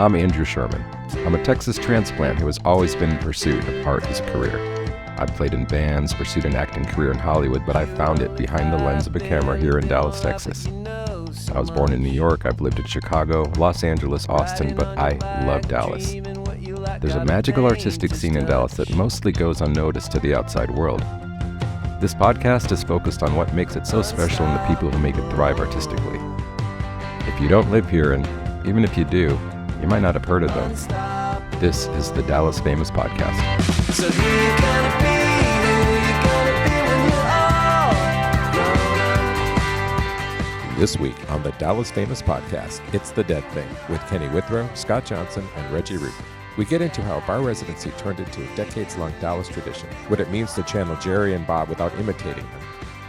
I'm Andrew Sherman. I'm a Texas transplant who has always been in pursuit of art as a career. I've played in bands, pursued an acting career in Hollywood, but I found it behind the lens of a camera here in Dallas, Texas. I was born in New York, I've lived in Chicago, Los Angeles, Austin, but I love Dallas. There's a magical artistic scene in Dallas that mostly goes unnoticed to the outside world. This podcast is focused on what makes it so special and the people who make it thrive artistically. If you don't live here, and even if you do, you might not have heard of them. This is the Dallas Famous Podcast. So who you gonna be? Who you gonna be when you're all grown up? This week on the Dallas Famous Podcast, it's The Dead Thing with Kenny Withrow, Scott Johnson, and Reggie Root. We get into how bar residency turned into a decades-long Dallas tradition, what it means to channel Jerry and Bob without imitating them,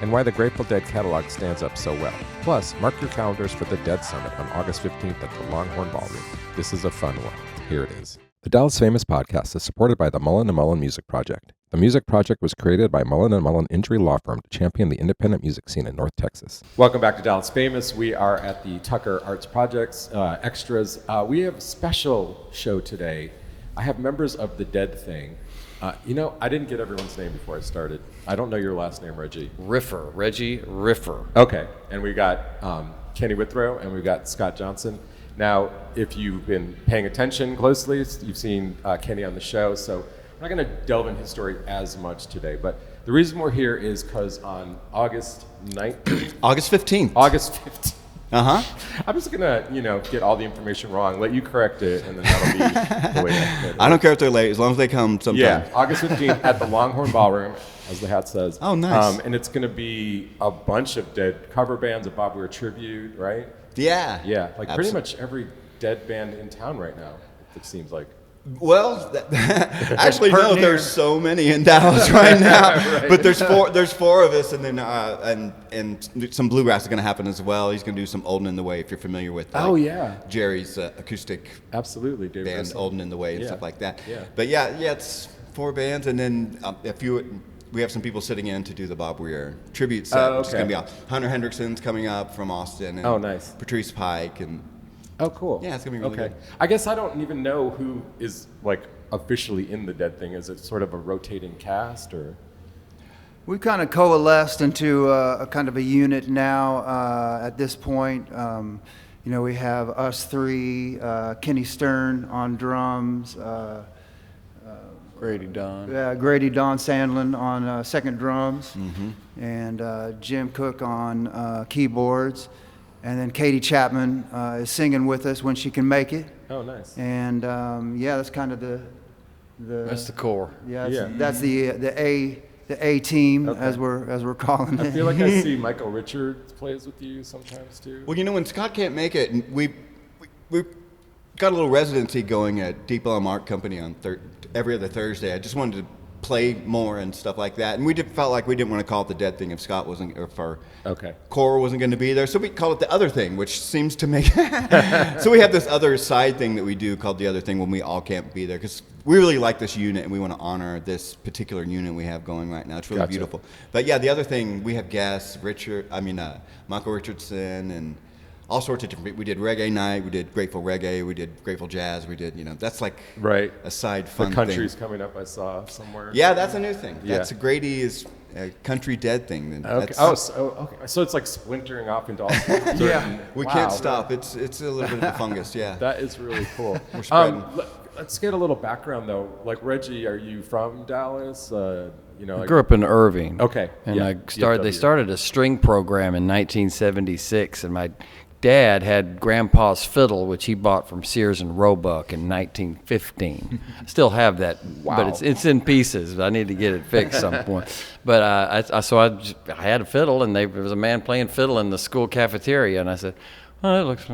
and why the Grateful Dead catalog stands up so well. Plus, mark your calendars for the Dead Summit on August 15th at the Longhorn Ballroom. This is a fun one. Here it is. The Dallas Famous Podcast is supported by the Mullen & Mullen Music Project. The Music Project was created by Mullen & Mullen Injury Law Firm to champion the independent music scene in North Texas. Welcome back to Dallas Famous. We are at the Tucker Arts Projects Extras. We have a special show today. I have members of the Dead Thing. I didn't get everyone's name before I started. I don't know your last name, Reggie. Reggie Riffer. Okay, and we got Kenny Withrow and we got Scott Johnson. Now, if you've been paying attention closely, you've seen Kenny on the show, so we're not going to delve in his story as much today, but the reason we're here is because on August 9th... August 15th. August 15th. Uh-huh. I'm just going to, get all the information wrong, let you correct it, and then that'll be the way it I don't care if they're late, as long as they come sometime. Yeah, August 15th at the Longhorn Ballroom, as the hat says. Oh, nice. And it's going to be a bunch of Dead cover bands, a Bob Weir tribute, right? Yeah. Yeah, like pretty much every Dead band in town right now, it seems like. Well, actually, no. There's so many in Dallas right now, Right. But there's four of us, and then and some bluegrass is going to happen as well. He's going to do some Olden in the Way, if you're familiar with. Jerry's acoustic. Absolutely, David band Russell. Olden in the Way and stuff like that. Yeah. But yeah, it's 4 bands, and then we have some people sitting in to do the Bob Weir tribute set, which is going to be Hunter Hendrickson's coming up from Austin, and nice. Patrice Pike, and oh, cool. yeah, it's going to be really good. I guess I don't even know who is like officially in the Dead Thing. Is it sort of a rotating cast, or? We've kind of coalesced into a kind of a unit now at this point. We have us 3, Kenny Stern on drums, Grady Don Sandlin on second drums, Mm-hmm. and Jim Cook on keyboards, and then Katie Chapman is singing with us when she can make it. Oh, nice. And that's kind of the That's the core. That's the A team, Okay. as we're calling it. I feel like I see Michael Richards plays with you sometimes too. Well, when Scott can't make it, we got a little residency going at Deep Elm Art Company on every other Thursday. I just wanted to play more and stuff like that, and we felt like we didn't want to call it the Dead Thing if Scott wasn't, or if our core wasn't going to be there, so we call it the Other Thing, which seems to make so we have this other side thing that we do called the Other Thing when we all can't be there, because we really like this unit and we want to honor this particular unit we have going right now. It's really beautiful. But yeah, the Other Thing, we have guests, Michael Richardson, and all sorts of different. We did reggae night, we did Grateful Reggae, we did Grateful Jazz, we did, that's like a side fun thing. The country's coming up, I saw somewhere. Yeah, that's a new thing. Yeah. That's Grady is a country Dead thing. Then. Okay. So it's like splintering off into all sorts. Yeah, we can't stop. It's a little bit of a fungus, yeah. That is really cool. We're spreading. Let's get a little background though. Like Reggie, are you from Dallas? I grew up in Irving. Okay. And they started a string program in 1976, and my dad had Grandpa's fiddle, which he bought from Sears and Roebuck in 1915. I still have that, but it's in pieces. I need to get it fixed some point. But I had a fiddle, and there was a man playing fiddle in the school cafeteria, and I said, well, it looks,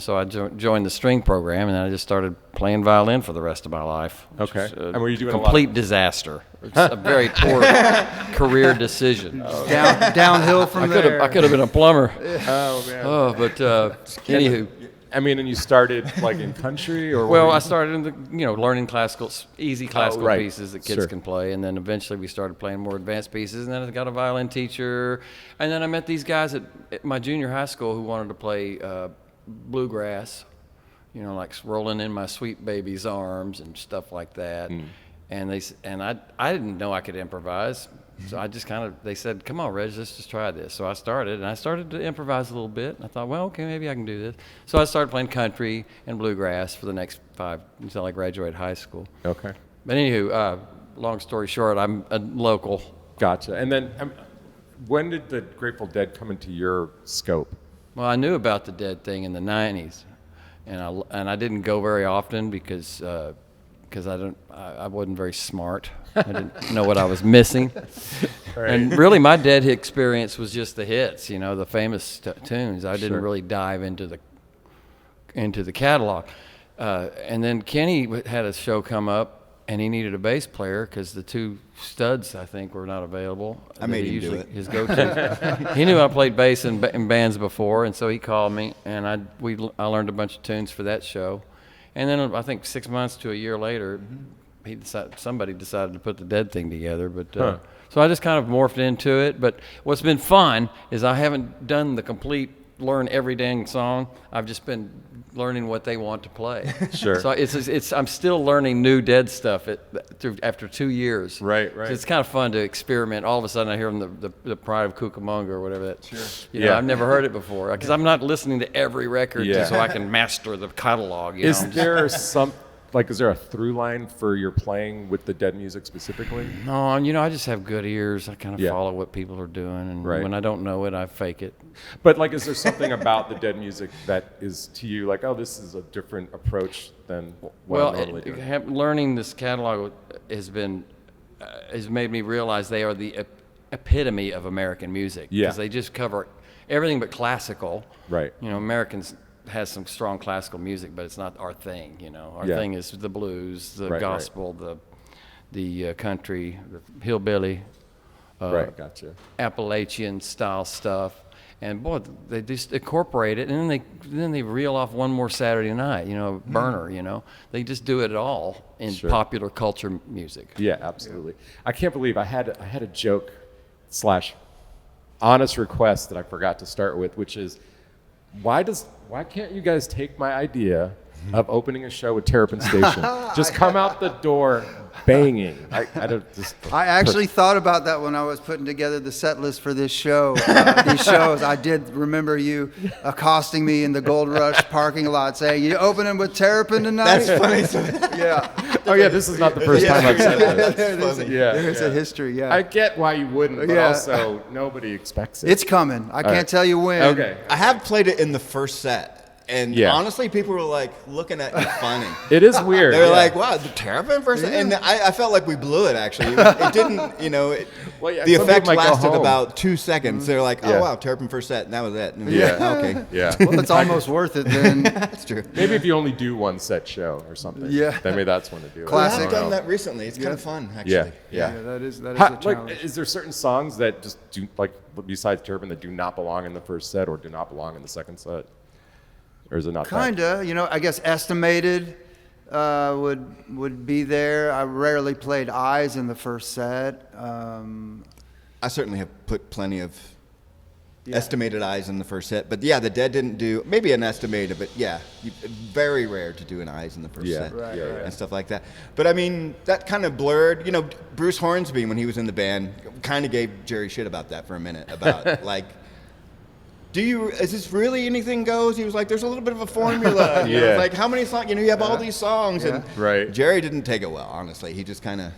so I joined the string program, and then I just started playing violin for the rest of my life. Okay. And were you doing complete disaster? It's a very poor career decision. Downhill from there. I could have been a plumber. Oh man. But anywho. And you started like in country, or? Well, I started in the learning easy classical right. pieces that kids can play, and then eventually we started playing more advanced pieces, and then I got a violin teacher, and then I met these guys at my junior high school who wanted to play bluegrass, you know, like Rolling in My Sweet Baby's Arms and stuff like that. And I didn't know I could improvise. So I just they said, come on, Reg, let's just try this. So I started to improvise a little bit. And I thought, well, okay, maybe I can do this. So I started playing country and bluegrass for the next 5 until I graduated high school. Okay. But anywho, long story short, I'm a local. Gotcha. And then when did the Grateful Dead come into your scope? Well, I knew about the Dead thing in the 90s. And I didn't go very often because I wasn't very smart. I didn't know what I was missing. Right. And really, my Dead experience was just the hits, you know, the famous tunes. I didn't Sure. really dive into the catalog. And then Kenny had a show come up, and he needed a bass player because the 2 studs, I think, were not available. I made That he him do usually- it. His go-to. He knew I played bass in bands before, and so he called me, and I learned a bunch of tunes for that show. And then I think 6 months to a year later, somebody decided to put the Dead thing together. But so I just kind of morphed into it. But what's been fun is I haven't done the complete learn every dang song. I've just been learning what they want to play. Sure. So I'm still learning new Dead stuff after 2 years. Right. So it's kind of fun to experiment. All of a sudden I hear the Pride of Cucamonga or whatever that. Sure. You know, Yeah. I've never heard it before because I'm not listening to every record Yeah. so I can master the catalog. You Is know? there is there a through line for your playing with the Dead music specifically? No, you know, I just have good ears. I kind of Yeah. follow what people are doing, and Right. when I don't know it, I fake it. But is there something about the Dead music that is to you like, oh, this is a different approach than what I'm normally doing? Learning this catalog has made me realize they are the epitome of American music. Yeah. Because they just cover everything but classical. Right. You know, Americans has some strong classical music, but it's not our thing. You know, our Yeah. thing is the blues, the Right, gospel, the country, the hillbilly. Right, gotcha. Appalachian style stuff, and boy, they just incorporate it, and then they reel off One More Saturday Night, you know, Burner, you know, they just do it all in Sure. popular culture music. Yeah, absolutely. I can't believe I had a joke / honest request that I forgot to start with, which is why can't you guys take my idea of opening a show with Terrapin Station? Just come out the door banging. I actually thought about that when I was putting together the set list for this show. These shows, I did remember you accosting me in the Gold Rush parking lot saying, "You opening with Terrapin tonight?" That's funny. Yeah. Oh yeah, this is not the first time I've said that. There's a history. Yeah. I get why you wouldn't, but Yeah. also nobody expects it. It's coming. I can't tell you when. Okay. I have played it in the first set. And Yeah. honestly, people were like looking at me funny. It is weird. They were yeah. like, "Wow, the Terrapin first," and I felt like we blew it. Actually, it didn't. You know, Well, yeah, the some effect people might go lasted home. about 2 seconds. They're like, "Oh Yeah. wow, Terrapin first set," and that was it. And Yeah. okay, Yeah. Well, it's almost worth it then. that's true. Maybe if you only do one set show or something. Yeah. Then maybe that's when to do it. We Classic. haven't I don't done know. that recently. It's kind of fun, actually. Yeah. Yeah. that is a How, challenge. is there certain songs that just do besides Turpin that do not belong in the first set or do not belong in the second set? Or is it not? Kinda, you know. I guess Estimated would be there. I rarely played Eyes in the first set. I certainly have put plenty of estimated eyes in the first set, but yeah, the Dead didn't do maybe an estimated, but yeah, very rare to do an eyes in the first Yeah. set Right, right. and stuff like that. But I mean, that kind of blurred. You know, Bruce Hornsby when he was in the band kind of gave Jerry shit about that for a minute about like. Is this really anything goes? He was like, there's a little bit of a formula. You know, Yeah. like, how many songs? You know, you have all these songs. Yeah. And Right. Jerry didn't take it well, honestly. He just kind of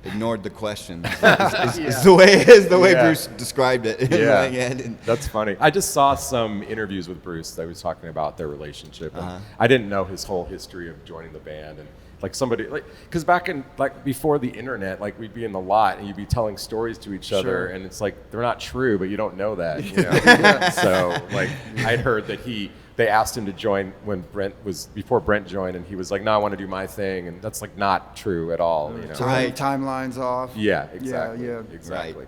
ignored the question. It's the way it is, the way Yeah. Bruce described it. in Yeah. my head. And That's funny. I just saw some interviews with Bruce that was talking about their relationship. And Uh-huh. I didn't know his whole history of joining the band and somebody because back in before the internet, we'd be in the lot and you'd be telling stories to each other Sure. and it's they're not true, but you don't know that. You know? So I'd heard that they asked him to join before Brent joined and he was like, no, I want to do my thing, and that's not true at all. You know? Right. Timelines off. Yeah, exactly. Yeah. Exactly.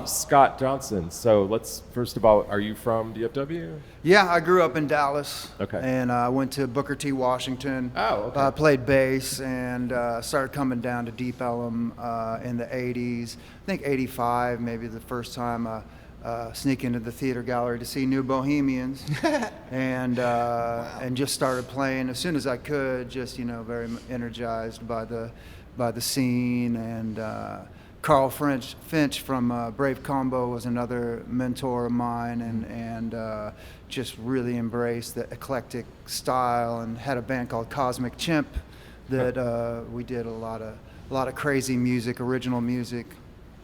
Scott Johnson. So let's first of all, are you from DFW? Yeah, I grew up in Dallas. Okay. And I went to Booker T. Washington. Oh, okay. Played bass and started coming down to Deep Ellum in the 80s. I think 85, maybe the first time sneak into the theater gallery to see New Bohemians, and just started playing as soon as I could. Just very energized by the scene, and Carl Finch from Brave Combo was another mentor of mine, and just really embraced the eclectic style, and had a band called Cosmic Chimp that we did a lot of crazy music, original music.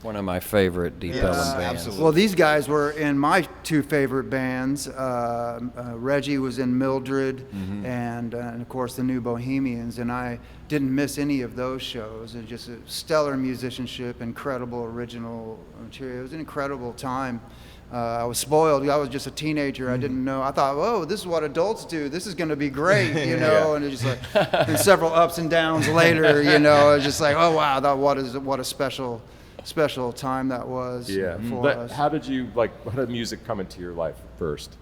One of my favorite Deep Ellum bands. absolutely. Well, these guys were in my two favorite bands. Reggie was in Mildred, and of course the New Bohemians, and I didn't miss any of those shows. And just a stellar musicianship, incredible original material. It was an incredible time. I was spoiled. I was just a teenager. I didn't know. I thought, oh, this is what adults do. This is going to be great, And it's just like, and several ups and downs later, it's just like, oh wow, what a special time that was for But us. how did music come into your life first?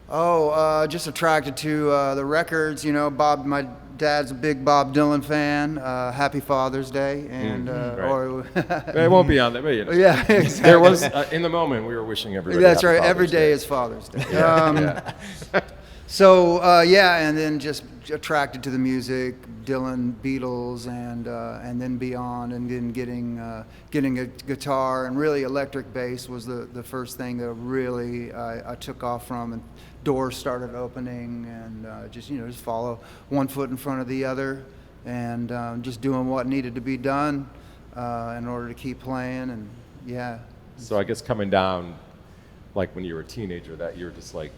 Just attracted to the records. Bob, my dad's a big Bob Dylan fan. Happy Father's Day, and It won't be on there, but yeah, exactly. there was in the moment we were wishing everybody. That's Happy right. Father's Every day Day. is Father's Day. So and then just attracted to the music, Dylan, Beatles, and then beyond, and then getting a guitar, and really electric bass was the first thing that really I took off from, and doors started opening, and just follow one foot in front of the other, and just doing what needed to be done in order to keep playing, and yeah. So I guess coming down, like when you were a teenager, that you're just like,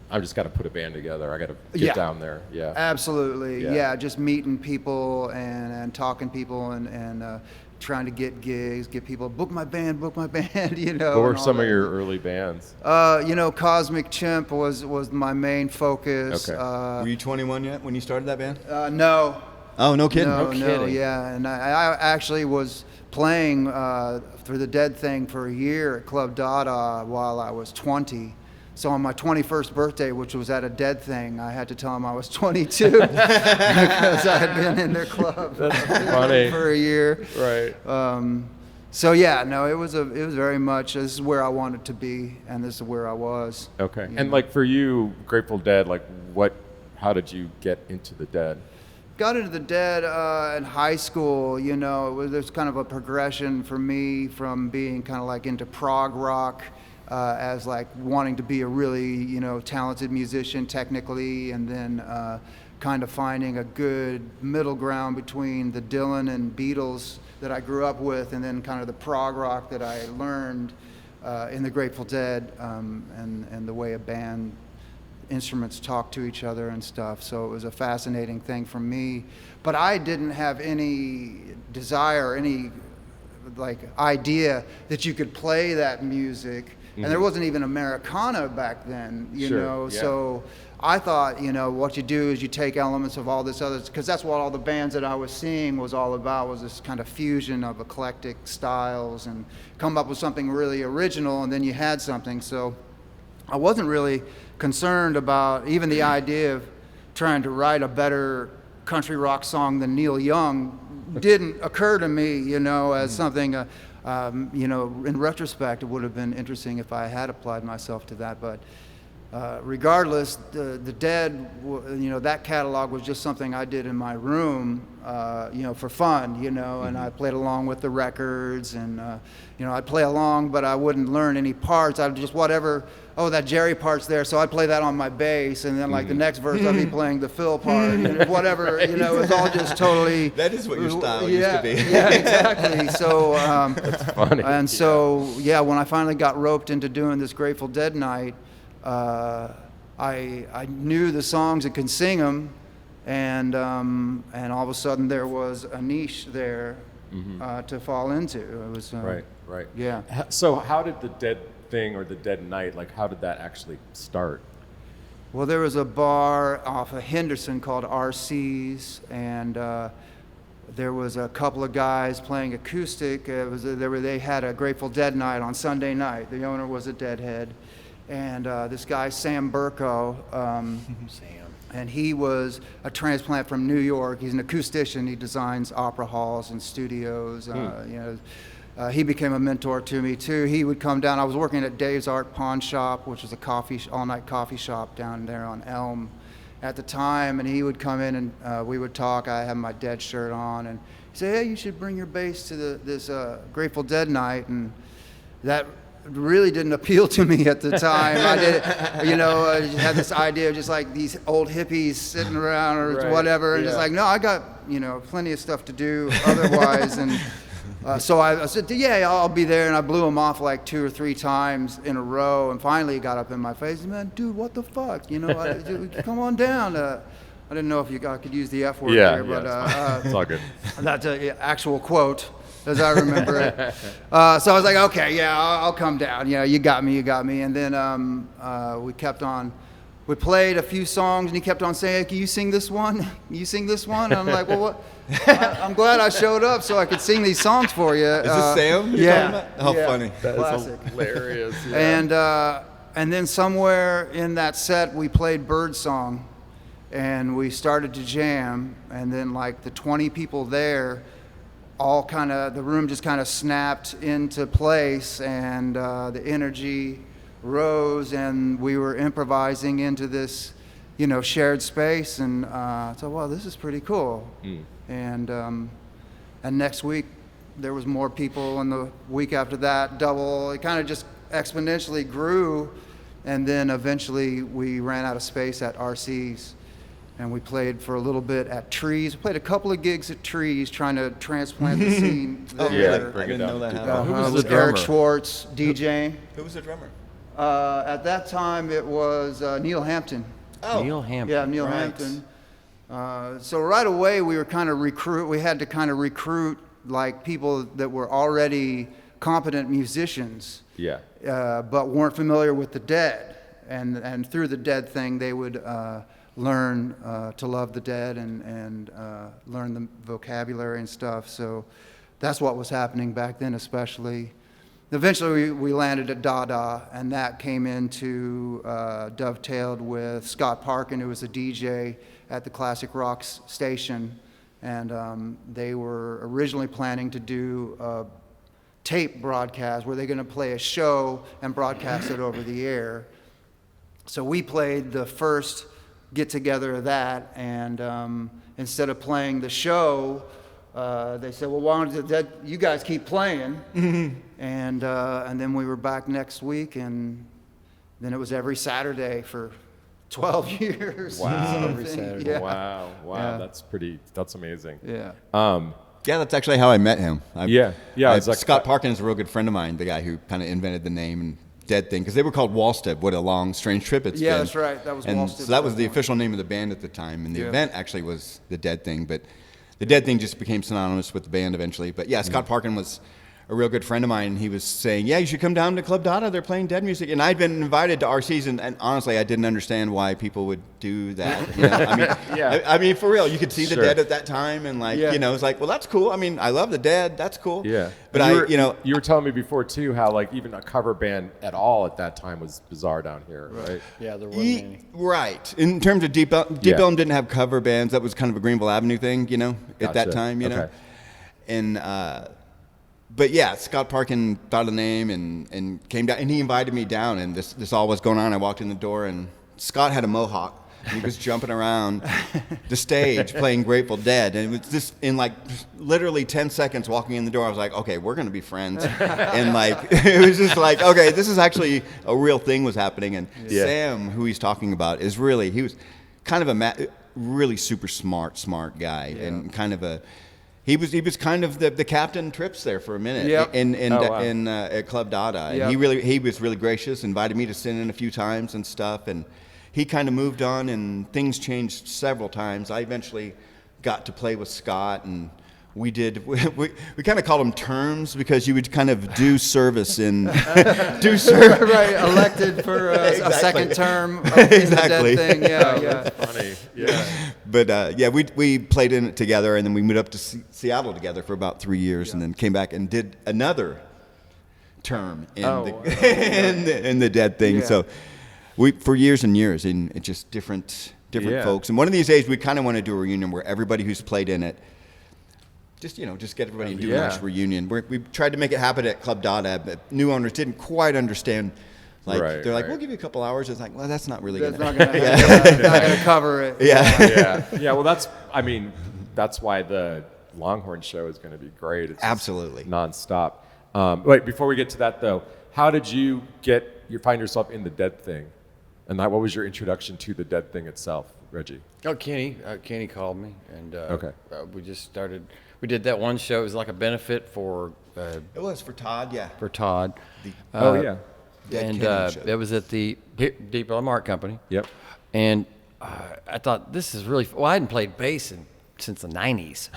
I've just got to put a band together. I got to get down there. Yeah. Absolutely. Yeah. Yeah. Just meeting people and talking to people and trying to get gigs, get people book my band. What were and all some that. of your early bands? Cosmic Chimp was my main focus. Okay. Were you 21 yet when you started that band? No. Oh, no kidding. No, kidding. yeah. And I actually was playing for the Dead Thing for a year at Club Dada while I was 20. So on my 21st birthday, which was at a Dead Thing, I had to tell them I was 22 because I had been in their club funny. for a year. Right. So yeah, no, it was very much, this is where I wanted to be, and this is where I was. Okay. And like for you, Grateful Dead, like how did you get into the Dead? Got into the Dead in high school. There's kind of a progression for me from being kind of like into prog rock. As like wanting to be a really talented musician technically, and then kind of finding a good middle ground between the Dylan and Beatles that I grew up with, and then kind of the prog rock that I learned in the Grateful Dead, and the way a band instruments talk to each other and stuff. So it was a fascinating thing for me, but I didn't have any desire, any idea that you could play that music. And there wasn't even Americana back then, Sure, yeah. So I thought, what you do is you take elements of all this other, because that's what all the bands that I was seeing was all about, was this kind of fusion of eclectic styles and come up with something really original, and then you had something. So I wasn't really concerned about even the idea of trying to write a better country rock song than Neil Young didn't occur to me, as something, in retrospect, it would have been interesting if I had applied myself to that. But regardless, the Dead, that catalog was just something I did in my room, for fun, and I played along with the records, and, I'd play along, but I wouldn't learn any parts. I'd just whatever, that Jerry part's there, so I'd play that on my bass, and then the next verse I'd be playing the Phil part, and whatever, it was all just totally. That is what your style used to be. Yeah, exactly. So, That's funny. and so, when I finally got roped into doing this Grateful Dead night, I knew the songs and could sing them, and all of a sudden there was a niche there to fall into. It was Right. Yeah. So how did the Dead Thing or the Dead Night, how did that actually start? Well, there was a bar off of Henderson called RC's, and there was a couple of guys playing acoustic. They had a Grateful Dead night on Sunday night. The owner was a Deadhead, and this guy Sam Burko, and he was a transplant from New York. He's an acoustician. He designs opera halls and studios. he became a mentor to me too. He would come down. I was working at Dave's Art Pawn Shop, which was a all-night coffee shop down there on Elm at the time, and he would come in and we would talk. I had my Dead shirt on, and he'd say, "Hey, you should bring your bass to this Grateful Dead night," and that really didn't appeal to me at the time. I did, I just had this idea of just like these old hippies sitting around or whatever, and just like, no, I got plenty of stuff to do otherwise, and. So I said, yeah, I'll be there, and I blew him off like 2 or 3 times in a row, and finally he got up in my face, man, dude, what the fuck, come on down. I didn't know if I could use the F word there, but it's all good. That's an actual quote, as I remember it. So I was like, okay, yeah, I'll come down. You got me. And then we kept on. We played a few songs, and he kept on saying, "Can you sing this one? You sing this one?" And I'm like, "Well, what? I'm glad I showed up so I could sing these songs for you." Is this Sam? Yeah. How funny. Classic. Hilarious. Yeah. And then somewhere in that set, we played Birdsong, and we started to jam, and then like the 20 people there, the room just kind of snapped into place, and the energy rose, and we were improvising into this, shared space, and so, wow, this is pretty cool. And next week there was more people, and the week after that, double. It kind of just exponentially grew, and then eventually we ran out of space at RC's, and we played for a little bit at Trees. We played a couple of gigs at Trees, trying to transplant the scene there. Yeah, I didn't know that happened. Who was It the drummer? Eric Schwartz DJing. Who was the drummer? At that time, it was Neil Hampton. Oh, Neil Hampton. Yeah, Neil Right. Hampton. So right away, we were kind of we had to kind of recruit like people that were already competent musicians, Yeah. but weren't familiar with the Dead. And through the Dead thing, they would learn to love the Dead and learn the vocabulary and stuff. So that's what was happening back then, especially. Eventually, we landed at Dada, and that came into dovetailed with Scott Parkin, who was a DJ at the Classic Rocks station, and they were originally planning to do a tape broadcast where they're going to play a show and broadcast it over the air. So we played the first get-together of that, and instead of playing the show, they said, "Well, why don't you guys keep playing?" And then we were back next week, and then it was every Saturday for 12 years. Wow. Every Saturday. Yeah. Wow. Yeah. That's amazing. Yeah. Yeah, that's actually how I met him. Yeah. It's like- Scott Parkin is a real good friend of mine, the guy who kind of invented the name and Dead thing, because they were called Wallstead. What a long, strange trip it's Yeah, been. that's right. That was and Wallstead so that at was that the point. official name of the band at the time, and the Yeah. event actually was the Dead thing, but the Dead thing just became synonymous with the band eventually. But yeah, Scott Parkin was a real good friend of mine, and he was saying, "Yeah, you should come down to Club Dada. They're playing Dead music." And I'd been invited to RC's, and honestly, I didn't understand why people would do that. I mean, Yeah. I mean, for real, you could see the Sure. Dead at that time, and like, Yeah. it's like, well, that's cool. I mean, I love the Dead. That's cool. Yeah. But And you were telling me before too how like even a cover band at all at that time was bizarre down here, right? Yeah, there wasn't any. Right. In terms of Deep Elm Yeah. didn't have cover bands. That was kind of a Greenville Avenue thing, at that Gotcha. time, Okay. And but yeah, Scott Parkin thought of the name and came down, and he invited me down, and this all was going on. I walked in the door, and Scott had a mohawk. He was jumping around the stage playing Grateful Dead, and it was just in like literally 10 seconds walking in the door. I was like, okay, we're gonna be friends, and like it was just like, okay, this is actually a real thing was happening. And Yeah. Sam, who he's talking about, he was kind of really super smart guy, and kind of a. He was kind of the Captain Trips there for a minute Yep. at Club Dada. Yep. And he was really gracious, invited me to sit in a few times and stuff, and he kind of moved on, and things changed several times. I eventually got to play with Scott, and we kind of called them terms, because you would kind of do service in Right, elected for a Exactly. second term of the Exactly. Dead thing. Yeah. Funny. Yeah. But we played in it together, and then we moved up to Seattle together for about 3 years, and then came back and did another term in in the Dead thing. Yeah. So we for years and years, and it's just different Yeah. folks. And one of these days, we kind of want to do a reunion where everybody who's played in it just get everybody and do Yeah. a nice reunion. We tried to make it happen at Club Dada, but new owners didn't quite understand. Like Right, they're like, right. "We'll give you a couple hours." It's like, well, that's not really That's gonna. not going to cover it. Yeah. Yeah. Well, that's why the Longhorn show is going to be great. It's just Absolutely. nonstop. Wait, before we get to that though, how did you find yourself in the Dead Thing, and what was your introduction to the Dead Thing itself, Reggie? Oh, Kenny called me, and Okay. we just started. We did that one show. It was like a benefit for It was for Todd. Yeah. Todd. Oh yeah. Dead And Kennedy show. it was at the Deep Ellum Art Company. Yep. And I thought, this is really well, I hadn't played bass since the 90s.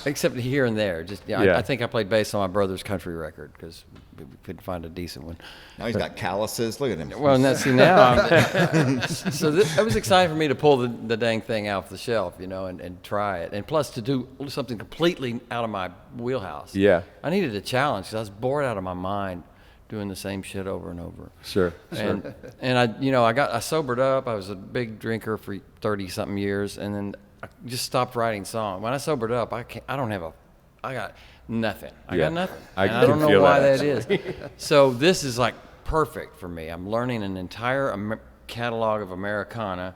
Except here and there. Just Yeah. I think I played bass on my brother's country record because we couldn't find a decent one. Now he's got calluses. Look at him. Well, so it was exciting for me to pull the dang thing off the shelf, and try it. And plus to do something completely out of my wheelhouse. Yeah. I needed a challenge because I was bored out of my mind doing the same shit over and over. Sure. And I sobered up. I was a big drinker for 30 something years, and then I just stopped writing songs. When I sobered up, I got nothing. I Yeah. got nothing. I And I don't can know feel why that, that is. So this is like perfect for me. I'm learning an entire catalog of Americana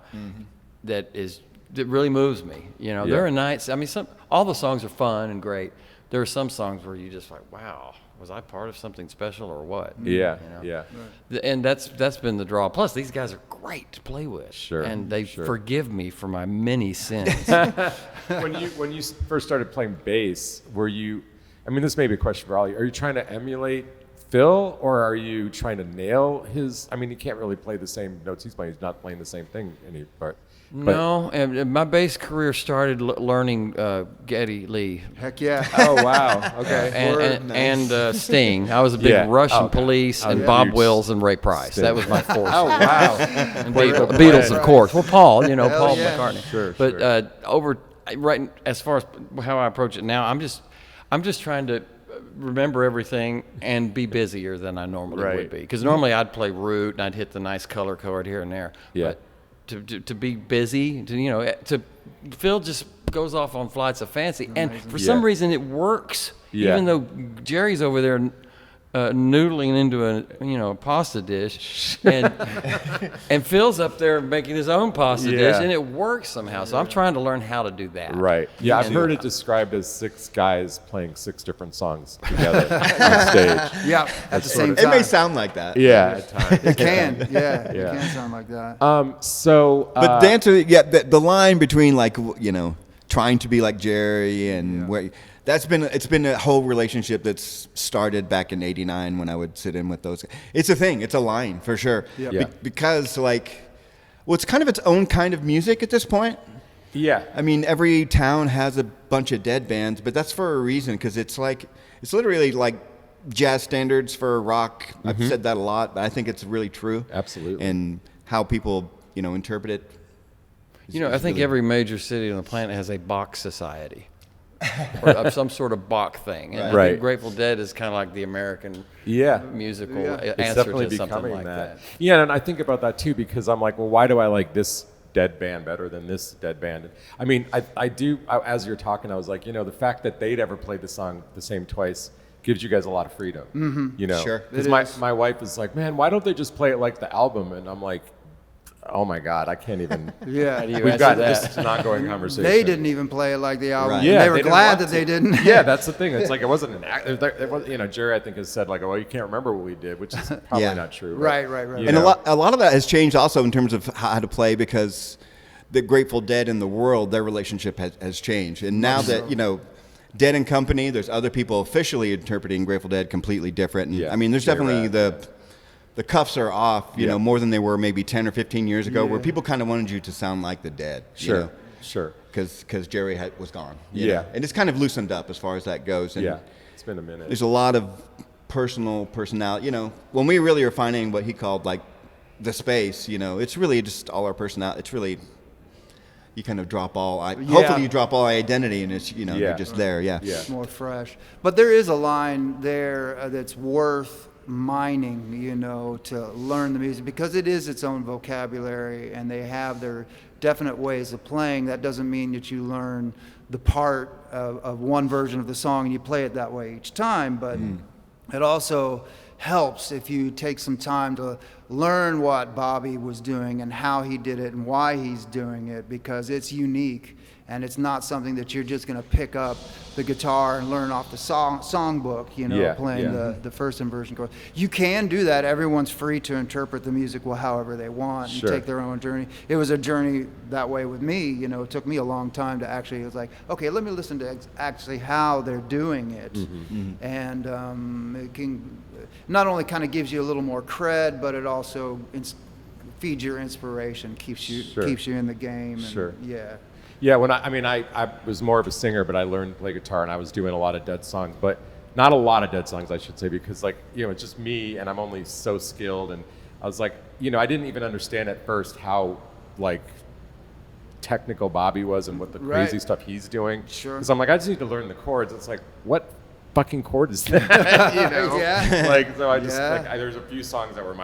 that really moves me. There are nights. I mean, all the songs are fun and great. There are some songs where you just like, wow, was I part of something special or what? Yeah. Yeah. And that's been the draw. Plus, these guys are great to play with. Sure, And they sure. forgive me for my many sins. When you first started playing bass, were you? I mean, this may be a question for Ollie. Are you trying to emulate Phil, or are you trying to nail his? I mean, he can't really play the same notes he's playing. He's not playing the same thing any part. But- No, and my bass career started learning Geddy Lee Heck yeah. Oh wow. Okay. and Sting. I was a big Yeah. Russian Okay. Police and Yeah. Bob Huge Wills and Ray Price. Sting. That was my force. Oh wow. And Beatles, of course. Well, Paul, Paul yeah. McCartney. Sure, But right as far as how I approach it now, I'm just trying to remember everything and be busier than I normally Right. would be. Because normally I'd play root and I'd hit the nice color chord here and there. Yeah. But to be busy, to Phil just goes off on flights of fancy, and for some Yeah. reason it works. Yeah. Even though Jerry's over there noodling into a pasta dish, and Phil's up there making his own pasta dish, Yeah. and it works somehow. So I'm trying to learn how to do that. Right. Yeah, I've heard it described as 6 guys playing 6 different songs together on stage. Yeah, at the same It time. may sound like that. Yeah, at times. It can. Yeah, Yeah. it can sound like that. But the answer, the line between trying to be like Jerry and where it's been a whole relationship that's started back in '89 when I would sit in with those. It's a thing. It's a line for sure. Yep. Yeah. Because it's kind of its own kind of music at this point. Yeah. I mean, every town has a bunch of dead bands, but that's for a reason because it's literally like jazz standards for rock. I've said that a lot, but I think it's really true. Absolutely. And how people interpret it. I think every major city on the planet has a Bach society. Or some sort of Bach thing. And I Right. think Grateful Dead is kind of like the American Yeah. musical It's answer definitely to something becoming like that. Yeah, and I think about that too because I'm like, well, why do I like this dead band better than this dead band? I mean, I do. As you're talking, I was like, the fact that they'd ever played the song the same twice gives you guys a lot of freedom. Mm-hmm. Sure. Because It is. my wife is like, man, why don't they just play it like the album? And I'm like, oh my God, I can't even. Yeah. do you We've answer got that? this is an ongoing conversation. They didn't even play it like the album. Right. And Yeah, they were they didn't glad want that to. they didn't. Yeah, that's the thing. It's like it wasn't an act. It was, Jerry, I think, has said like, well, you can't remember what we did, which is probably Yeah. not true. but, Right. you And know. a lot of that has changed also in terms of how to play because the Grateful Dead in the world, their relationship has changed. And now that, Dead and Company, there's other people officially interpreting Grateful Dead completely different. And, Yeah. I mean, there's definitely the cuffs are off, Yeah. more than they were maybe 10 or 15 years ago, where people kind of wanted you to sound like the Dead. Sure. Sure. Because Jerry was gone. Yeah. And it's kind of loosened up as far as that goes. And Yeah. It's been a minute. there's a lot of personality. When we really are finding what he called like the space, it's really just all our personality. It's really, you kind of drop all, hopefully you drop all identity and it's, Yeah. you're just there. Yeah. Yeah. More fresh. But there is a line there that's worth mining, you know, to learn the music, because it is its own vocabulary and they have their definite ways of playing. That doesn't mean that you learn the part of one version of the song and you play it that way each time, but it also helps if you take some time to learn what Bobby was doing and how he did it and why he's doing it, because it's unique. And it's not something that you're just going to pick up the guitar and learn off the songbook, you know, playing the first inversion chord. You can do that. Everyone's free to interpret the music however they want and take their own journey. It was a journey that way with me. You know, it took me a long time to actually, it was like, okay, let me listen to actually how they're doing it. And it can not only kind of gives you a little more cred, but it also feeds your inspiration, keeps you in the game. And, Yeah, when I was more of a singer, but I learned to play guitar and I was doing a lot of Dead songs, but not a lot of Dead songs, I should say, because like, you know, it's just me and I'm only so skilled. And I was like, you know, I didn't even understand at first how like technical Bobby was and what the crazy stuff he's doing. Because I'm like, I just need to learn the chords. It's like, what fucking chord is that? You know? Like, so I just, there's a few songs that were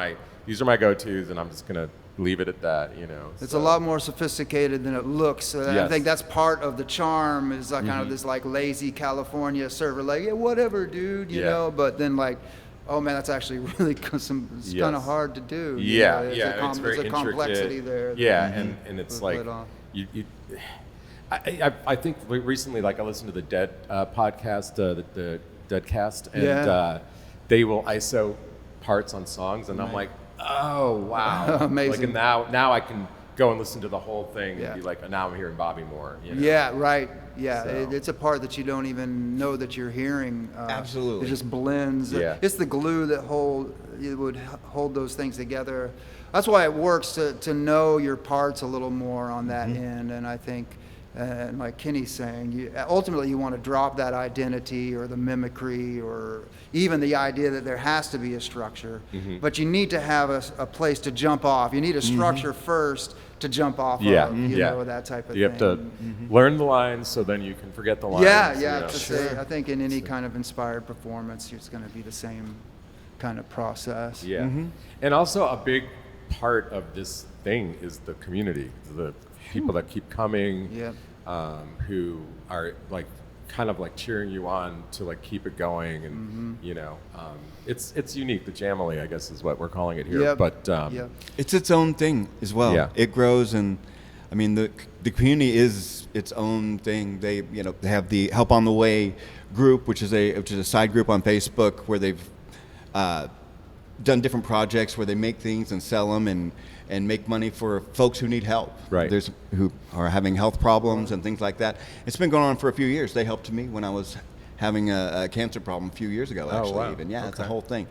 these are my go-tos and I'm just going to leave it at that, you know. It's a lot more sophisticated than it looks. I think that's part of the charm, is like kind of this like lazy California server, like, yeah, whatever, dude, you know. But then like, oh man, that's actually really it's kind of hard to do. It's very there's a complexity there. And it's like I think recently, like I listened to the Dead podcast, the Deadcast, and they will ISO parts on songs, and I'm like, oh wow, amazing. Like, and now I can go and listen to the whole thing and be like, oh, now I'm hearing Bobby more. You know? So. It's a part that you don't even know that you're hearing. Absolutely, it just blends. It's the glue that would hold those things together. That's why it works to know your parts a little more on that end. And I think, and like Kenny's saying, ultimately you want to drop that identity or the mimicry or even the idea that there has to be a structure. But you need to have a place to jump off. You need a structure first to jump off of, you know, that type of thing. You have to learn the lines so then you can forget the lines. I think in any kind of inspired performance, it's going to be the same kind of process. And also a big part of this thing is the community, the people that keep coming, who are like kind of like cheering you on to like keep it going, and you know, it's unique. The Jamily, I guess, is what we're calling it here. But it's its own thing as well. It grows, and I mean the community is its own thing. They have the Help on the Way group, which is a side group on Facebook where they've done different projects where they make things and sell them and make money for folks who need help. There's who are having health problems and things like that. It's been going on for a few years. They helped me when I was having a cancer problem a few years ago, actually. Even it's a whole thing.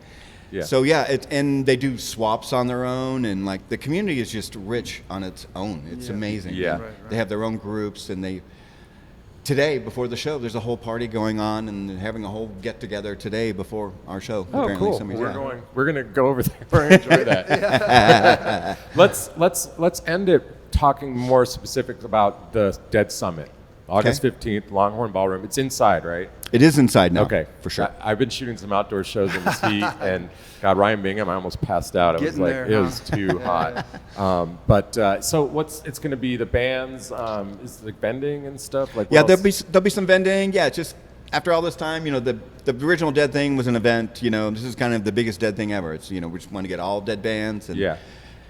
So and they do swaps on their own, and like the community is just rich on its own. It's amazing. They have their own groups, and today, before the show, there's a whole party going on and having a whole get together today before our show. Oh, cool. We're gonna go over there. We're gonna enjoy that. Let's end it talking more specifics about the Dead Summit, August 15th, Longhorn Ballroom. It's inside, right? It is inside now. Okay, for sure. I've been shooting some outdoor shows in this heat, and God, Ryan Bingham, I almost passed out. It was too hot. So it's going to be the bands, is like vending and stuff? Like there'll be some vending. Yeah, just after all this time, the original Dead thing was an event. This is kind of the biggest Dead thing ever. It's we just want to get all Dead bands.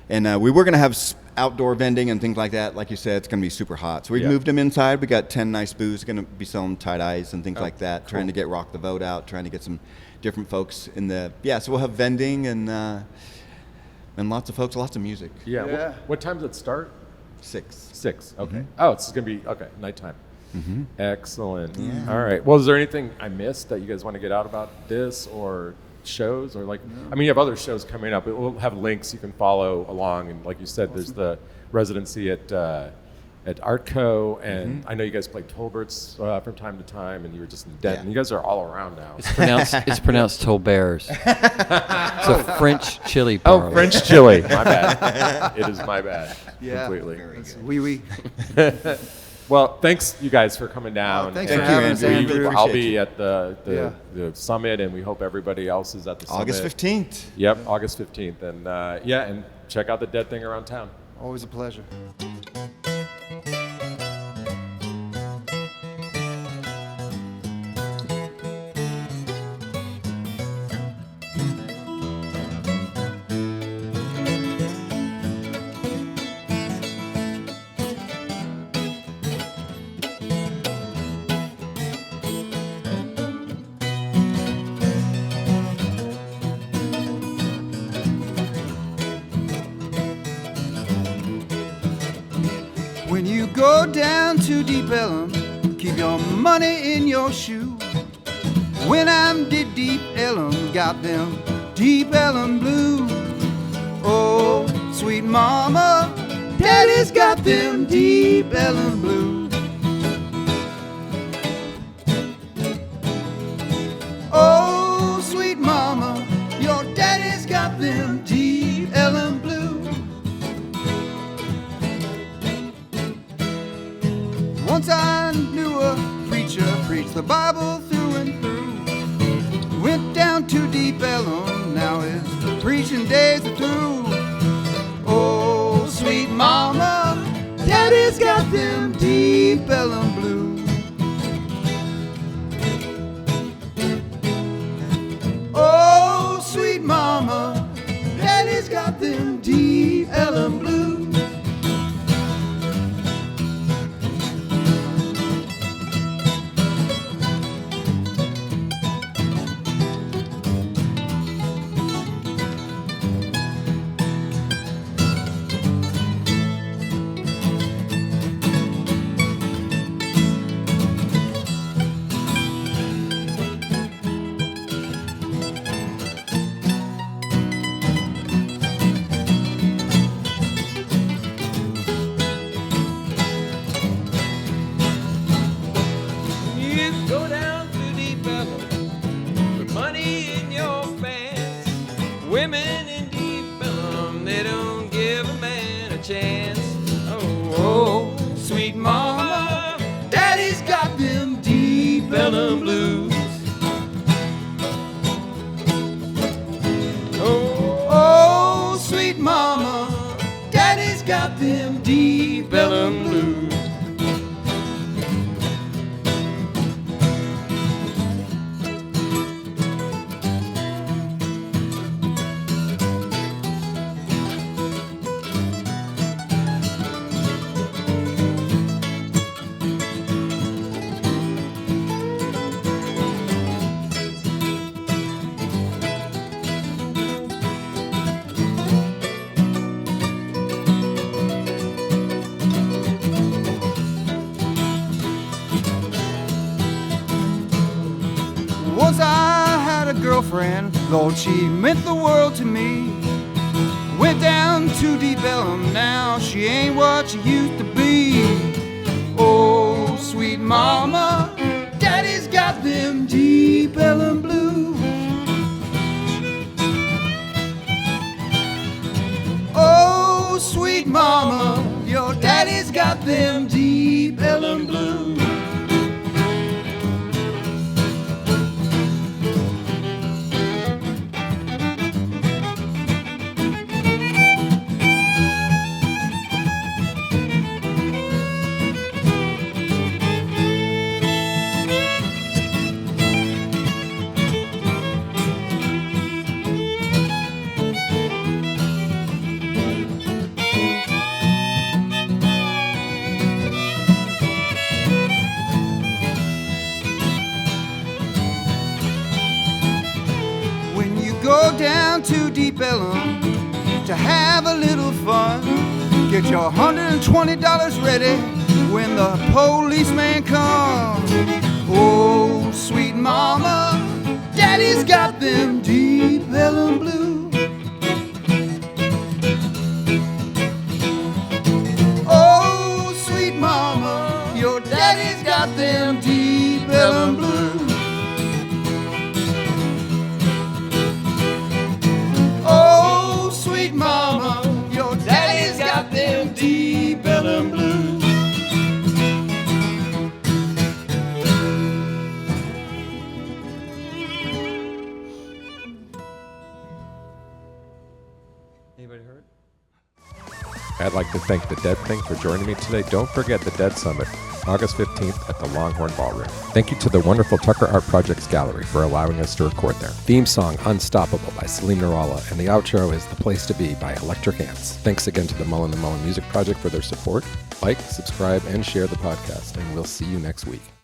And we were going to have outdoor vending and things like that. Like you said, it's going to be super hot. So we moved them inside. We got 10 nice booths. Going to be selling tie-dyes and things like that. Cool. Trying to get Rock the Vote out. Trying to get some different folks in the... So we'll have vending and lots of folks, lots of music. What time does it start? 6. 6, okay. Oh, it's going to be, nighttime. Excellent. All right. Well, is there anything I missed that you guys want to get out about this or shows, or like, I mean, you have other shows coming up. We'll have links you can follow along, and like you said, there's the residency at Artco, and I know you guys play Tolbert's from time to time, and you were just in Denton. You guys are all around now. It's pronounced Tolbert's. It's a French chili parlor. Oh, French chili. My bad. It is my bad. Completely. Oui. Well, thanks you guys for coming down. Thanks And for having us, Andrew. Andrew. Really I'll appreciate be you. at the summit, and we hope everybody else is at the summit. August 15th. Yep, August 15th. And and check out the Dead Thing around town. Always a pleasure. When you go down to Deep Ellum, keep your money in your shoe. When I'm Deep Ellum, got them Deep Ellum blues. Oh, sweet mama, daddy's got them Deep Ellum blues. Oh, sweet mama, your daddy's got them Deep Ellum blues. Once I knew a preacher preached the Bible through and through. Went down to Deep Ellum, now his preaching days are through. Oh, sweet mama, daddy's got them Deep Ellum blues. Oh, sweet mama, daddy's got them Deep Ellum blues. You go down to Deep Ellum with money in your pants. Women in Deep Ellum, they don't give a man a chance. Oh, sweet mama, daddy's got them Deep Ellum blues. Oh, sweet mama, daddy's got them Deep Ellum blues. Once I had a girlfriend, Lord, she meant the world to me. Went down to Deep Ellum, now she ain't what she used to be. Oh, sweet mama, daddy's got them Deep Ellum blues. Oh, sweet mama, your daddy's got them Deep Ellum blues. When you go down to Deep Ellum to have a little fun, get your $120 ready when the policeman comes. Oh, sweet mama, daddy's got them Deep Ellum blues. Oh, sweet mama, your daddy's got them Deep Ellum blues. Oh, sweet mama, your daddy's got them Deep Ellum blues. Anybody heard? I'd like to thank the Dead Thing for joining me today. Don't forget the Dead Summit, August 15th at the Longhorn Ballroom. Thank you to the wonderful Tucker Art Projects Gallery for allowing us to record there. Theme song Unstoppable by Salim Narala, and the outro is The Place to Be by Electric Ants. Thanks again to the Mullen & Mullen Music Project for their support. Like, subscribe, and share the podcast, and we'll see you next week.